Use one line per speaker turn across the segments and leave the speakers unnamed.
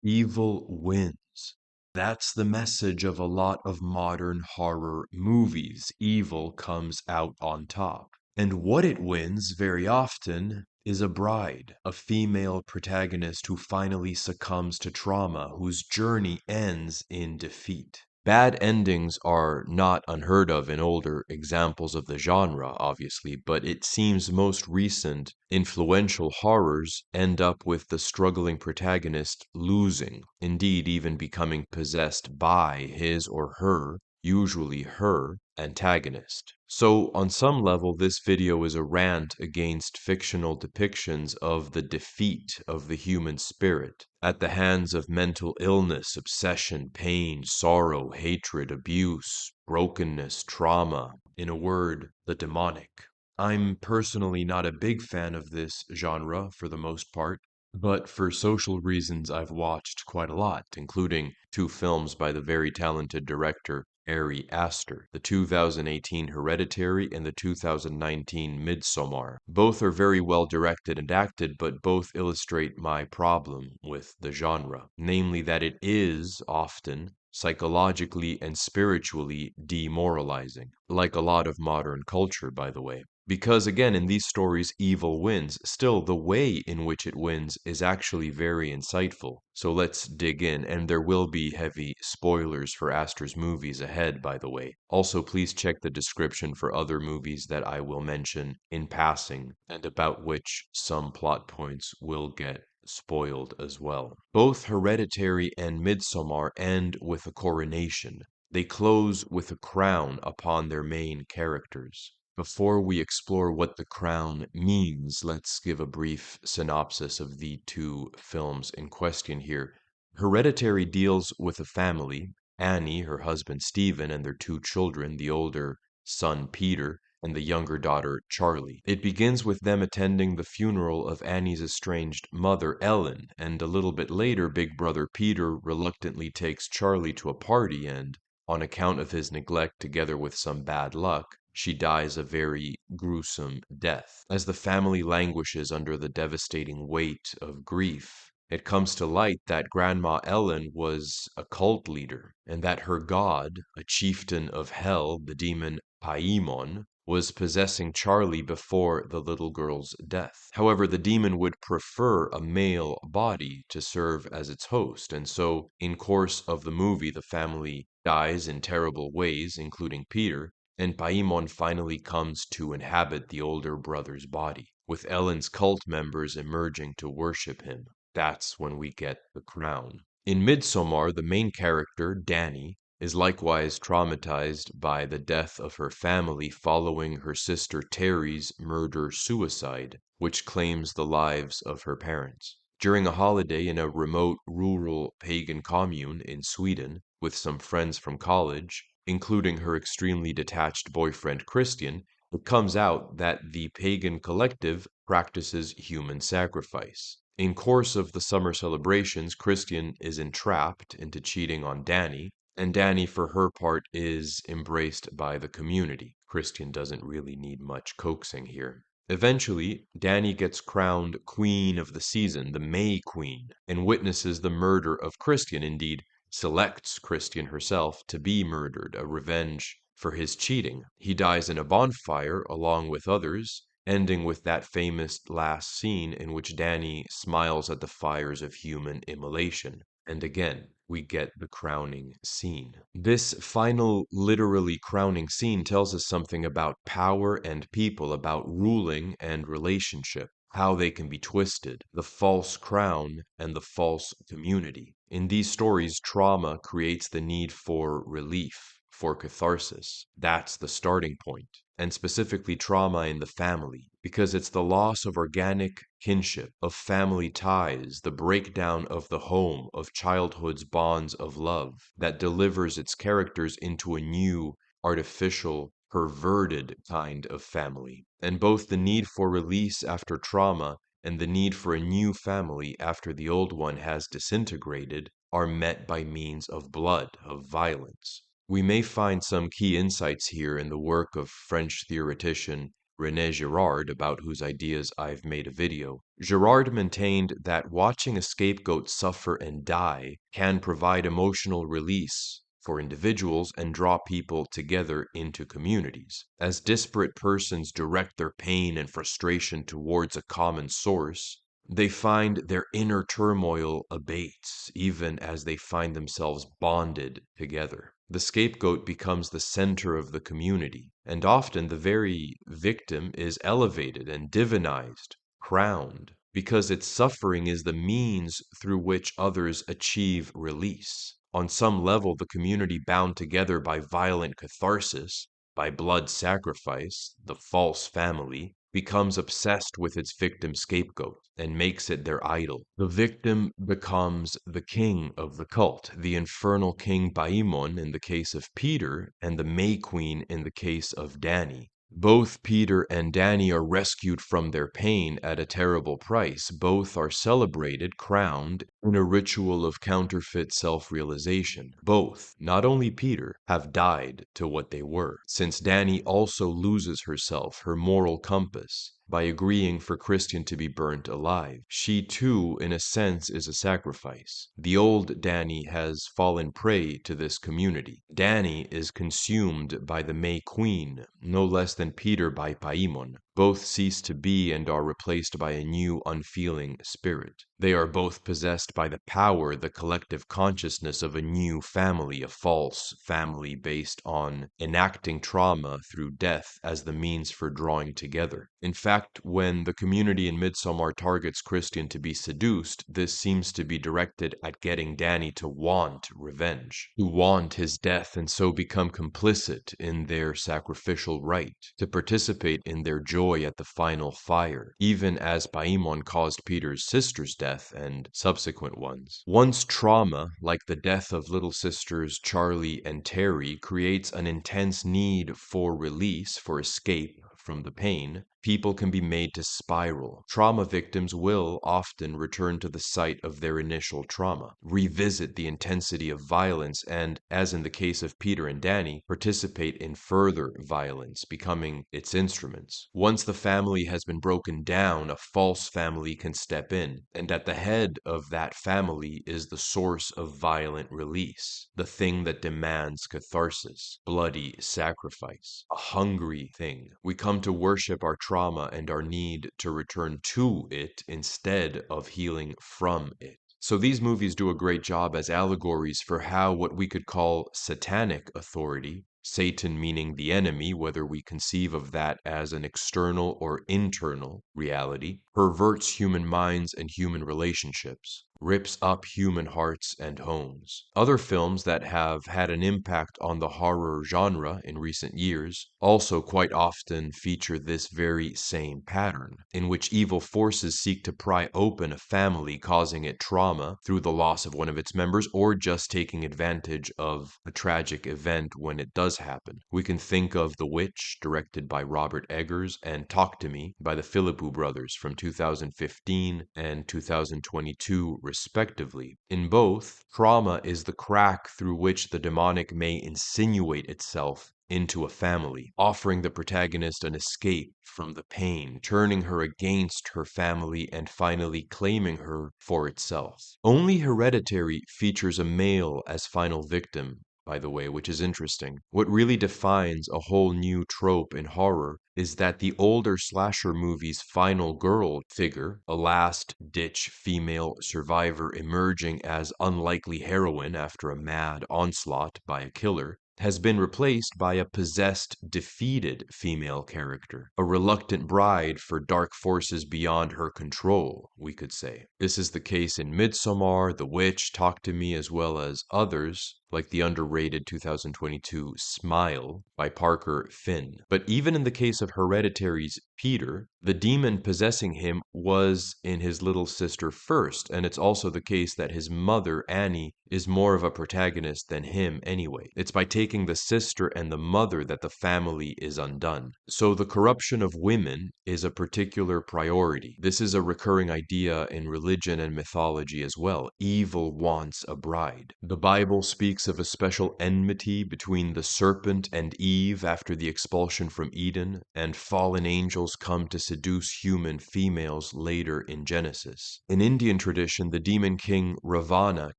Evil wins. That's the message of a lot of modern horror movies. Evil comes out on top. And what it wins very often is a bride, a female protagonist who finally succumbs to trauma, whose journey ends in defeat. Bad endings are not unheard of in older examples of the genre, obviously, but it seems most recent influential horrors end up with the struggling protagonist losing, indeed, even becoming possessed by his or her, usually her, antagonist. So, on some level, this video is a rant against fictional depictions of the defeat of the human spirit at the hands of mental illness, obsession, pain, sorrow, hatred, abuse, brokenness, trauma, in a word, the demonic. I'm personally not a big fan of this genre for the most part, but for social reasons I've watched quite a lot, including two films by the very talented director Ari Aster, the 2018 Hereditary and the 2019 Midsommar. Both are very well directed and acted, but both illustrate my problem with the genre, namely that it is often psychologically and spiritually demoralizing, like a lot of modern culture, by the way. Because again, in these stories, evil wins. Still, the way in which it wins is actually very insightful. So let's dig in, and there will be heavy spoilers for Astor's movies ahead, by the way. Also, please check the description for other movies that I will mention in passing, and about which some plot points will get spoiled as well. Both Hereditary and Midsommar end with a coronation. They close with a crown upon their main characters. Before we explore what the crown means, let's give a brief synopsis of the two films in question here. Hereditary deals with a family, Annie, her husband Stephen, and their two children, the older son Peter, and the younger daughter Charlie. It begins with them attending the funeral of Annie's estranged mother Ellen, and a little bit later, big brother Peter reluctantly takes Charlie to a party and, on account of his neglect together with some bad luck, she dies a very gruesome death. As the family languishes under the devastating weight of grief, it comes to light that Grandma Ellen was a cult leader, and that her god, a chieftain of hell, the demon Paimon, was possessing Charlie before the little girl's death. However, the demon would prefer a male body to serve as its host, and so, in course of the movie, the family dies in terrible ways, including Peter, and Paimon finally comes to inhabit the older brother's body, with Ellen's cult members emerging to worship him. That's when we get the crown. In Midsommar, the main character, Danny, is likewise traumatized by the death of her family following her sister Terry's murder-suicide, which claims the lives of her parents. During a holiday in a remote rural pagan commune in Sweden with some friends from college, including her extremely detached boyfriend Christian, it comes out that the pagan collective practices human sacrifice. In course of the summer celebrations, Christian is entrapped into cheating on Danny, and Danny, for her part, is embraced by the community. Christian doesn't really need much coaxing here. Eventually, Danny gets crowned Queen of the Season, the May Queen, and witnesses the murder of Christian, indeed, selects Christian herself to be murdered, a revenge for his cheating. He dies in a bonfire along with others, ending with that famous last scene in which Danny smiles at the fires of human immolation. And again, we get the crowning scene. This final, literally crowning scene tells us something about power and people, about ruling and relationship, how they can be twisted, the false crown and the false community. In these stories, trauma creates the need for relief, for catharsis. That's the starting point. And specifically trauma in the family, because it's the loss of organic kinship, of family ties, the breakdown of the home, of childhood's bonds of love, that delivers its characters into a new, artificial, perverted kind of family. And both the need for release after trauma and the need for a new family after the old one has disintegrated are met by means of blood, of violence. We may find some key insights here in the work of French theoretician René Girard, about whose ideas I've made a video. Girard maintained that watching a scapegoat suffer and die can provide emotional release for individuals and draw people together into communities. As disparate persons direct their pain and frustration towards a common source, they find their inner turmoil abates, even as they find themselves bonded together. The scapegoat becomes the center of the community, and often the very victim is elevated and divinized, crowned, because its suffering is the means through which others achieve release. On some level, the community bound together by violent catharsis, by blood sacrifice, the false family, becomes obsessed with its victim scapegoat and makes it their idol. The victim becomes the king of the cult, the infernal king Paimon in the case of Peter, and the May Queen in the case of Danny. Both Peter and Danny are rescued from their pain at a terrible price. Both are celebrated, crowned, in a ritual of counterfeit self-realization. Both, not only Peter, have died to what they were, since Danny also loses herself, her moral compass, by agreeing for Christian to be burnt alive. She too, in a sense, is a sacrifice. The old Danny has fallen prey to this community. Danny is consumed by the May Queen, no less than Peter by Paimon. Both cease to be and are replaced by a new unfeeling spirit. They are both possessed by the power, the collective consciousness of a new family, a false family based on enacting trauma through death as the means for drawing together. In fact, when the community in Midsommar targets Christian to be seduced, this seems to be directed at getting Danny to want revenge, to want his death and so become complicit in their sacrificial rite, to participate in their joy at the final fire, even as Paimon caused Peter's sister's death and subsequent ones. Once trauma, like the death of little sisters Charlie and Terry, creates an intense need for release, for escape from the pain, people can be made to spiral. Trauma victims will often return to the site of their initial trauma, revisit the intensity of violence, and, as in the case of Peter and Danny, participate in further violence, becoming its instruments. Once the family has been broken down, a false family can step in, and at the head of that family is the source of violent release, the thing that demands catharsis, bloody sacrifice, a hungry thing. We come to worship our trauma and our need to return to it instead of healing from it. So these movies do a great job as allegories for how what we could call satanic authority, Satan meaning the enemy, whether we conceive of that as an external or internal reality, perverts human minds and human relationships, rips up human hearts and homes. Other films that have had an impact on the horror genre in recent years also quite often feature this very same pattern, in which evil forces seek to pry open a family, causing it trauma through the loss of one of its members or just taking advantage of a tragic event when it does happen. We can think of The Witch, directed by Robert Eggers, and Talk to Me by the Philippou brothers from 2015 and 2022 respectively. In both, trauma is the crack through which the demonic may insinuate itself into a family, offering the protagonist an escape from the pain, turning her against her family, and finally claiming her for itself. Only Hereditary features a male as final victim, by the way, which is interesting. What really defines a whole new trope in horror is that the older slasher movies' final girl figure, a last-ditch female survivor emerging as unlikely heroine after a mad onslaught by a killer, has been replaced by a possessed, defeated female character, a reluctant bride for dark forces beyond her control, we could say. This is the case in Midsommar, The Witch, Talk to Me, as well as others, like the underrated 2022 Smile by Parker Finn. But even in the case of Hereditary's Peter, the demon possessing him was in his little sister first, and it's also the case that his mother, Annie, is more of a protagonist than him anyway. It's by taking the sister and the mother that the family is undone. So the corruption of women is a particular priority. This is a recurring idea in religion and mythology as well. Evil wants a bride. The Bible speaks speaks of a special enmity between the serpent and Eve after the expulsion from Eden, and fallen angels come to seduce human females later in Genesis. In Indian tradition, the demon king Ravana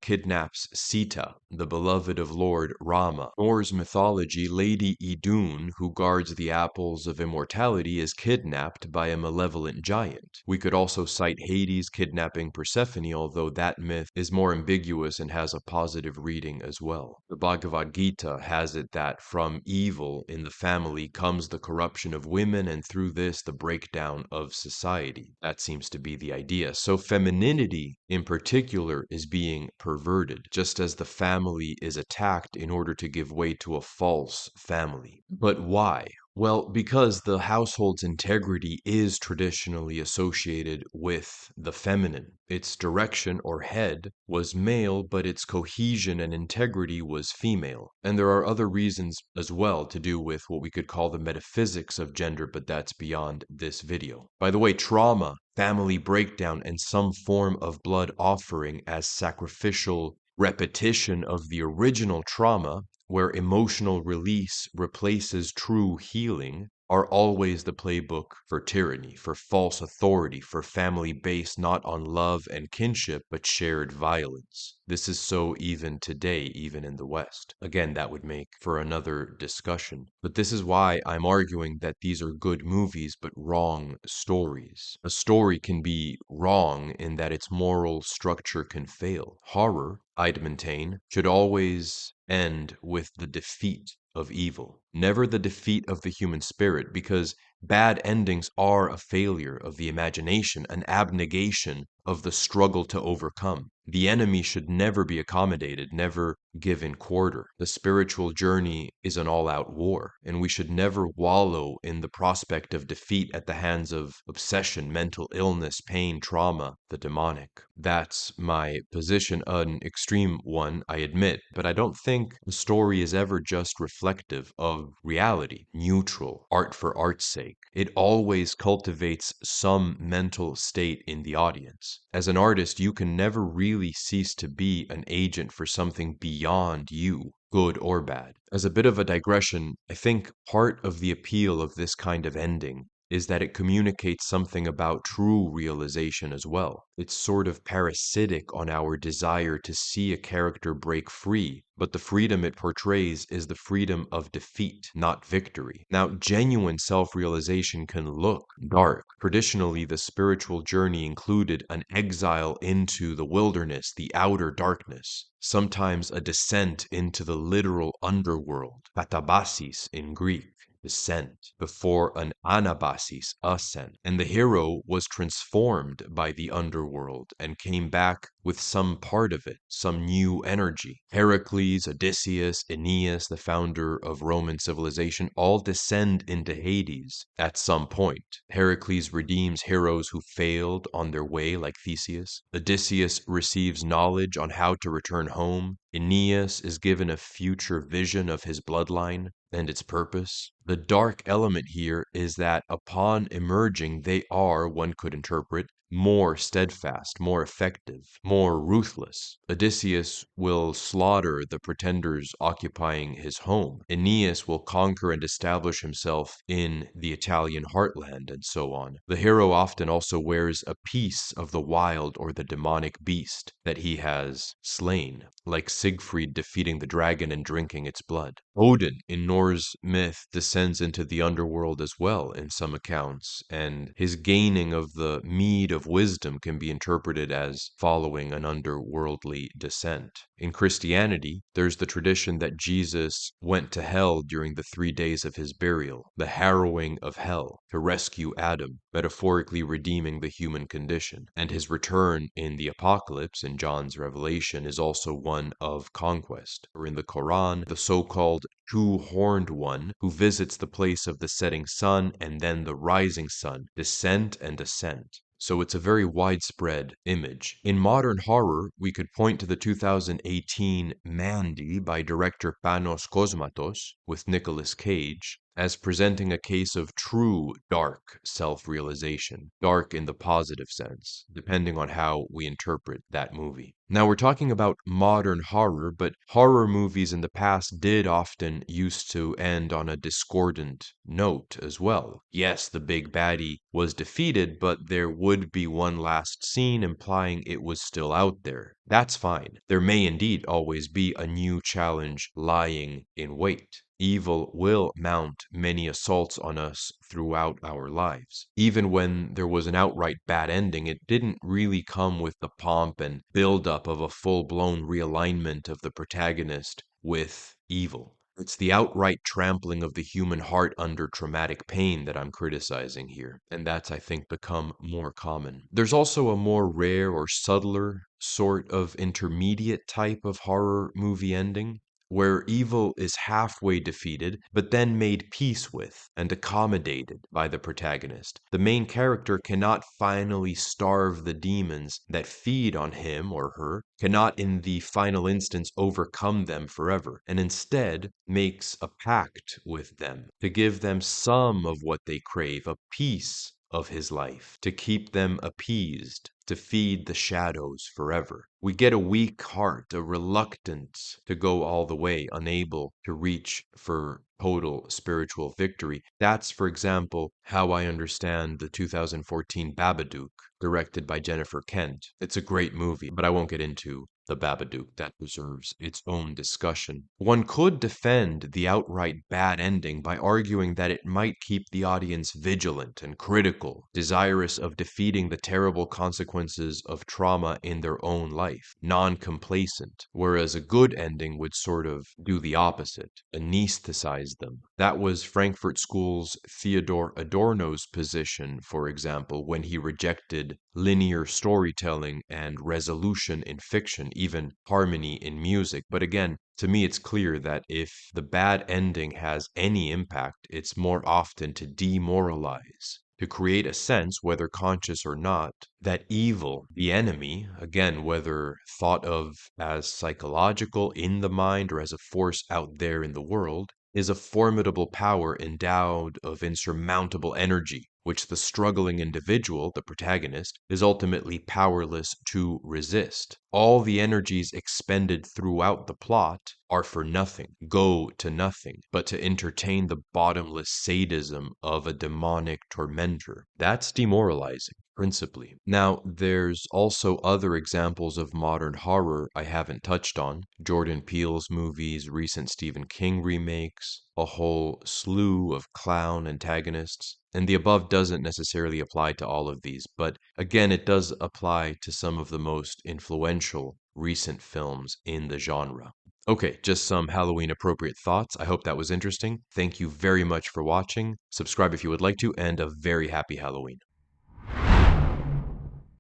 kidnaps Sita, the beloved of Lord Rama. Norse mythology, Lady Idun, who guards the apples of immortality, is kidnapped by a malevolent giant. We could also cite Hades kidnapping Persephone, although that myth is more ambiguous and has a positive reading as well. The Bhagavad Gita has it that from evil in the family comes the corruption of women, and through this the breakdown of society. That seems to be the idea. So femininity in particular is being perverted, just as the family is attacked in order to give way to a false family. But why? Well, because the household's integrity is traditionally associated with the feminine. Its direction or head was male, but its cohesion and integrity was female. And there are other reasons as well to do with what we could call the metaphysics of gender, but that's beyond this video. By the way, trauma, family breakdown, and some form of blood offering as sacrificial repetition of the original trauma, where emotional release replaces true healing, are always the playbook for tyranny, for false authority, for family based not on love and kinship, but shared violence. This is so even today, even in the West. Again, that would make for another discussion. But this is why I'm arguing that these are good movies, but wrong stories. A story can be wrong in that its moral structure can fail. Horror, I'd maintain, should always end with the defeat of evil, never the defeat of the human spirit, because bad endings are a failure of the imagination, an abnegation of the struggle to overcome. The enemy should never be accommodated, never given quarter. The spiritual journey is an all-out war, and we should never wallow in the prospect of defeat at the hands of obsession, mental illness, pain, trauma, the demonic. That's my position, an extreme one, I admit, but I don't think the story is ever just reflective of reality, neutral, art for art's sake. It always cultivates some mental state in the audience. As an artist, you can never really cease to be an agent for something beyond you, good or bad. As a bit of a digression, I think part of the appeal of this kind of ending is that it communicates something about true realization as well. It's sort of parasitic on our desire to see a character break free, but the freedom it portrays is the freedom of defeat, not victory. Now, genuine self-realization can look dark. Traditionally, the spiritual journey included an exile into the wilderness, the outer darkness, sometimes a descent into the literal underworld, katabasis in Greek. Descent, before an anabasis, ascent, and the hero was transformed by the underworld and came back with some part of it, some new energy. Heracles, Odysseus, Aeneas, the founder of Roman civilization, all descend into Hades at some point. Heracles redeems heroes who failed on their way, like Theseus. Odysseus receives knowledge on how to return home. Aeneas is given a future vision of his bloodline and its purpose. The dark element here is that upon emerging, they are, one could interpret, more steadfast, more effective, more ruthless. Odysseus will slaughter the pretenders occupying his home. Aeneas will conquer and establish himself in the Italian heartland, and so on. The hero often also wears a piece of the wild or the demonic beast that he has slain, like Siegfried defeating the dragon and drinking its blood. Odin in Norse myth descends into the underworld as well in some accounts, and his gaining of the mead of wisdom can be interpreted as following an underworldly descent. In Christianity, there's the tradition that Jesus went to hell during the 3 days of his burial, the harrowing of hell, to rescue Adam, metaphorically redeeming the human condition. And his return in the Apocalypse, in John's Revelation, is also one of conquest. Or in the Quran, the so-called two-horned one who visits the place of the setting sun and then the rising sun, descent and ascent. So it's a very widespread image. In modern horror, we could point to the 2018 Mandy by director Panos Cosmatos with Nicolas Cage, as presenting a case of true dark self-realization, dark in the positive sense, depending on how we interpret that movie. Now, we're talking about modern horror, but horror movies in the past did often used to end on a discordant note as well. Yes, the big baddie was defeated, but there would be one last scene implying it was still out there. That's fine. There may indeed always be a new challenge lying in wait. Evil will mount many assaults on us throughout our lives. Even when there was an outright bad ending, it didn't really come with the pomp and build-up of a full-blown realignment of the protagonist with evil. It's the outright trampling of the human heart under traumatic pain that I'm criticizing here, and that's, I think, become more common. There's also a more rare or subtler sort of intermediate type of horror movie ending, where evil is halfway defeated, but then made peace with and accommodated by the protagonist. The main character cannot finally starve the demons that feed on him or her, cannot in the final instance overcome them forever, and instead makes a pact with them to give them some of what they crave, a piece of his life, to keep them appeased, to feed the shadows forever. We get a weak heart, a reluctance to go all the way, unable to reach for total spiritual victory. That's, for example, how I understand the 2014 Babadook, directed by Jennifer Kent. It's a great movie, but I won't get into the Babadook. That deserves its own discussion. One could defend the outright bad ending by arguing that it might keep the audience vigilant and critical, desirous of defeating the terrible consequences of trauma in their own life, non-complacent, whereas a good ending would sort of do the opposite, anesthetize them. That was Frankfurt School's Theodor Adorno's position, for example, when he rejected linear storytelling and resolution in fiction, even harmony in music. But again, to me, it's clear that if the bad ending has any impact, it's more often to demoralize, to create a sense, whether conscious or not, that evil, the enemy, again, whether thought of as psychological in the mind or as a force out there in the world, is a formidable power endowed of insurmountable energy, which the struggling individual, the protagonist, is ultimately powerless to resist. All the energies expended throughout the plot are for nothing, go to nothing, but to entertain the bottomless sadism of a demonic tormentor. That's demoralizing, principally. Now, there's also other examples of modern horror I haven't touched on. Jordan Peele's movies, recent Stephen King remakes, a whole slew of clown antagonists. And the above doesn't necessarily apply to all of these, but again, it does apply to some of the most influential recent films in the genre. Okay, just some Halloween appropriate thoughts. I hope that was interesting. Thank you very much for watching. Subscribe if you would like to, and a very happy Halloween.